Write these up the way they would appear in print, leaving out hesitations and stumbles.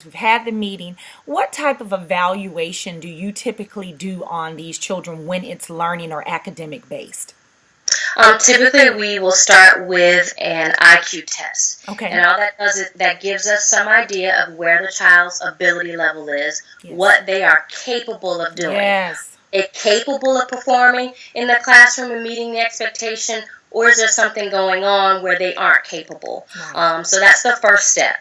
We've had the meeting. What type of evaluation do you typically do on these children when it's learning or academic based? Typically, we will start with an IQ test. Okay. And all that does is that gives us some idea of where the child's ability level is, Yes. what they are capable of doing. Yes. Are capable of performing in the classroom and meeting the expectation, or is there something going on where they aren't capable? Right. So that's the first step.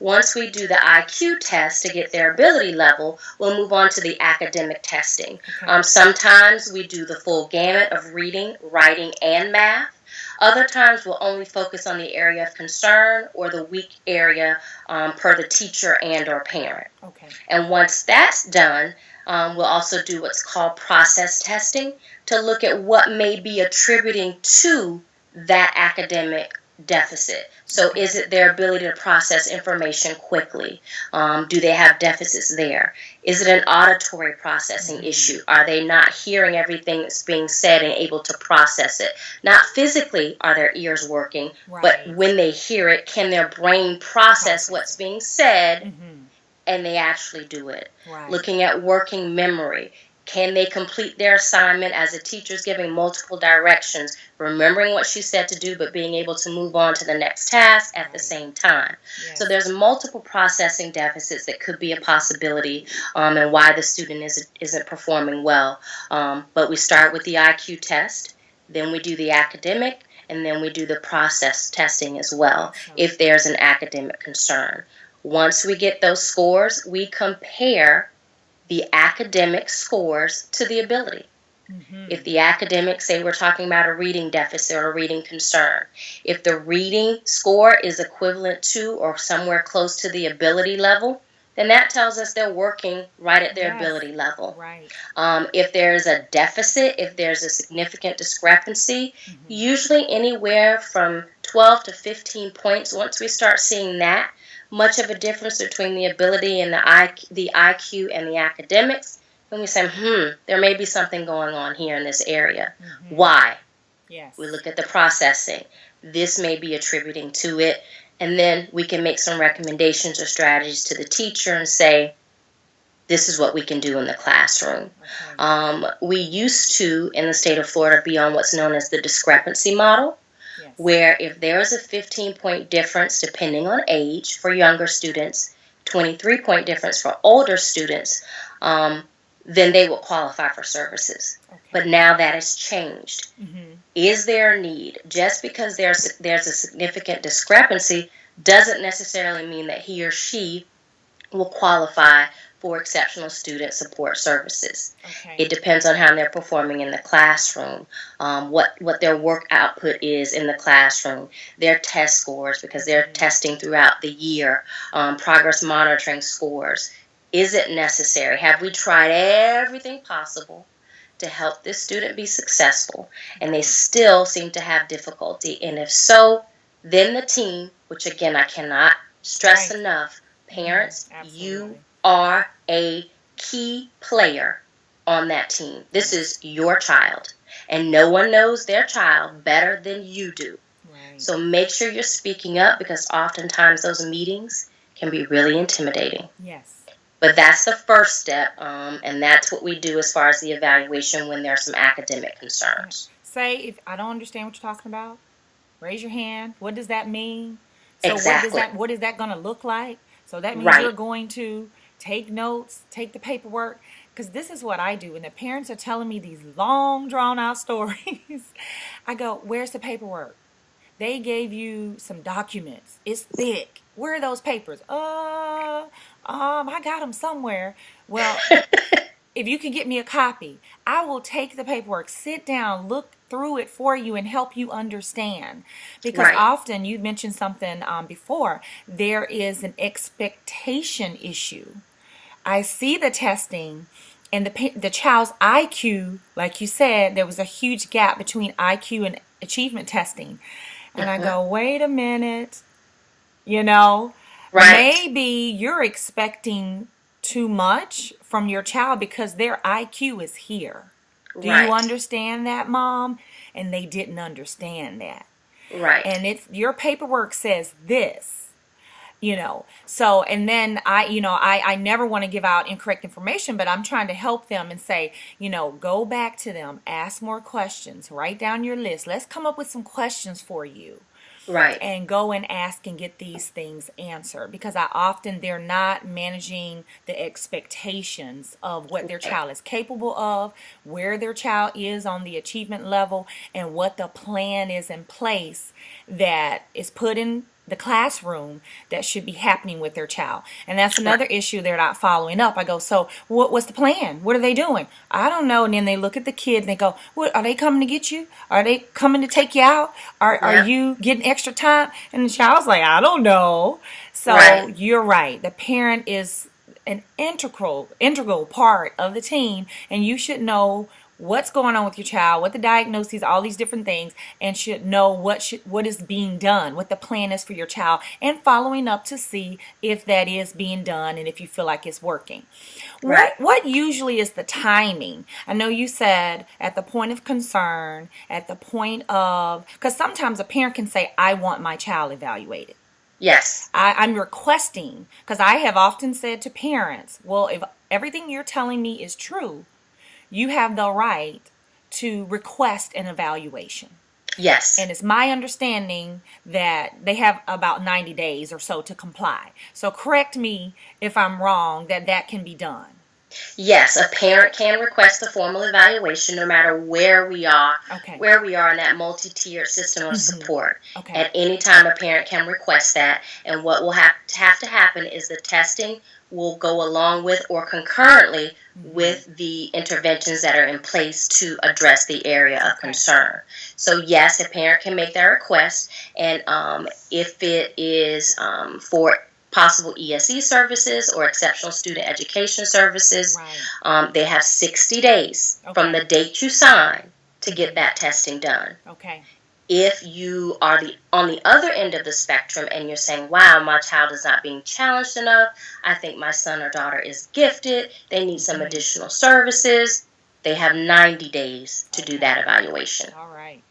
Once we do the IQ test to get their ability level, we'll move on to the academic testing. Okay. Sometimes we do the full gamut of reading, writing, and math. Other times we'll only focus on the area of concern or the weak area per the teacher and or parent. Okay. And once that's done, we'll also do what's called process testing to look at what may be attributing to that academic deficit. So is it their ability to process information quickly? Do they have deficits there? Is it an auditory processing issue? Are they not hearing everything that's being said and able to process it? Not physically are their ears working, but when they hear it, can their brain process what's being said and they actually do it? Right. Looking at working memory. Can they complete their assignment as a teacher's giving multiple directions, remembering what she said to do, but being able to move on to the next task at the same time? Yes. So there's multiple processing deficits that could be a possibility and why the student isn't performing well. But we start with the IQ test, then we do the academic, and then we do the process testing as well if there's an academic concern. Once we get those scores, we compare the academic scores to the ability. If the academics, say we're talking about a reading deficit or a reading concern, if the reading score is equivalent to or somewhere close to the ability level, then that tells us they're working right at their ability level. Right. If there's a deficit, if there's a significant discrepancy, usually anywhere from 12 to 15 points, once we start seeing that much of a difference between the ability and the IQ and the academics, then we say, there may be something going on here in this area. Why? Yes. We look at the processing. This may be attributing to it. And then we can make some recommendations or strategies to the teacher and say, this is what we can do in the classroom. We used to, in the state of Florida, be on what's known as the Discrepancy Model, where if there is a 15-point difference, depending on age, for younger students, 23-point difference for older students, then they will qualify for services. But now that has changed. Is there a need? Just because there's a significant discrepancy doesn't necessarily mean that he or she will qualify for exceptional student support services. It depends on how they're performing in the classroom, what their work output is in the classroom, their test scores, because they're testing throughout the year, progress monitoring scores. Is it necessary? Have we tried everything possible to help this student be successful, and they still seem to have difficulty? And if so, then the team, which again I cannot stress enough, parents, you are a key player on that team. This is your child, and no one knows their child better than you do. So make sure you're speaking up, because oftentimes those meetings can be really intimidating. Yes. But that's the first step, and that's what we do as far as the evaluation when there are some academic concerns. Say, if I don't understand what you're talking about, raise your hand. What does that mean? So Exactly. what is that going to look like? So that means you're going to take notes, take the paperwork, because this is what I do. When the parents are telling me these long, drawn-out stories, I go, where's the paperwork? They gave you some documents. It's thick. Where are those papers? I got them somewhere. Well, if you can get me a copy, I will take the paperwork, sit down, look through it for you, and help you understand. Because often, you mentioned something before, there is an expectation issue. I see the testing, and the child's IQ, like you said, there was a huge gap between IQ and achievement testing. And I go, wait a minute, maybe you're expecting too much from your child because their IQ is here. Do you understand that, Mom? And they didn't understand that. Right. And your paperwork says this. So, and then I never want to give out incorrect information, but I'm trying to help them and say, go back to them, ask more questions, write down your list. Let's come up with some questions for you. Right. And go and ask and get these things answered, because they're not managing the expectations of what their child is capable of, where their child is on the achievement level, and what the plan is in place that is put in the classroom that should be happening with their child. And that's another issue they're not following up. I go, so what's the plan? What are they doing? I don't know. And then they look at the kid and they go, what, are they coming to get you? Are they coming to take you out? Are you getting extra time? And the child's like, I don't know. So you're right. The parent is an integral part of the team, and you should know what's going on with your child, what the diagnoses, all these different things, and should know what is being done, what the plan is for your child, and following up to see if that is being done and if you feel like it's working. What usually is the timing? I know you said at the point of concern, at the point of, because sometimes a parent can say, I want my child evaluated. Yes. I'm requesting, because I have often said to parents, well, if everything you're telling me is true, you have the right to request an evaluation. Yes. And it's my understanding that they have about 90 days or so to comply. So correct me if I'm wrong, that can be done. Yes, a parent can request a formal evaluation no matter where we are in that multi-tiered system of support. At any time, a parent can request that, and what will have to happen is the testing will go along with or concurrently with the interventions that are in place to address the area of concern. So yes, a parent can make that request, and if it is for possible ESE services or exceptional student education services, they have 60 days from the date you sign to get that testing done. If you are on the other end of the spectrum and you're saying, wow, my child is not being challenged enough, I think my son or daughter is gifted, they need some additional services, they have 90 days to do that evaluation. All right.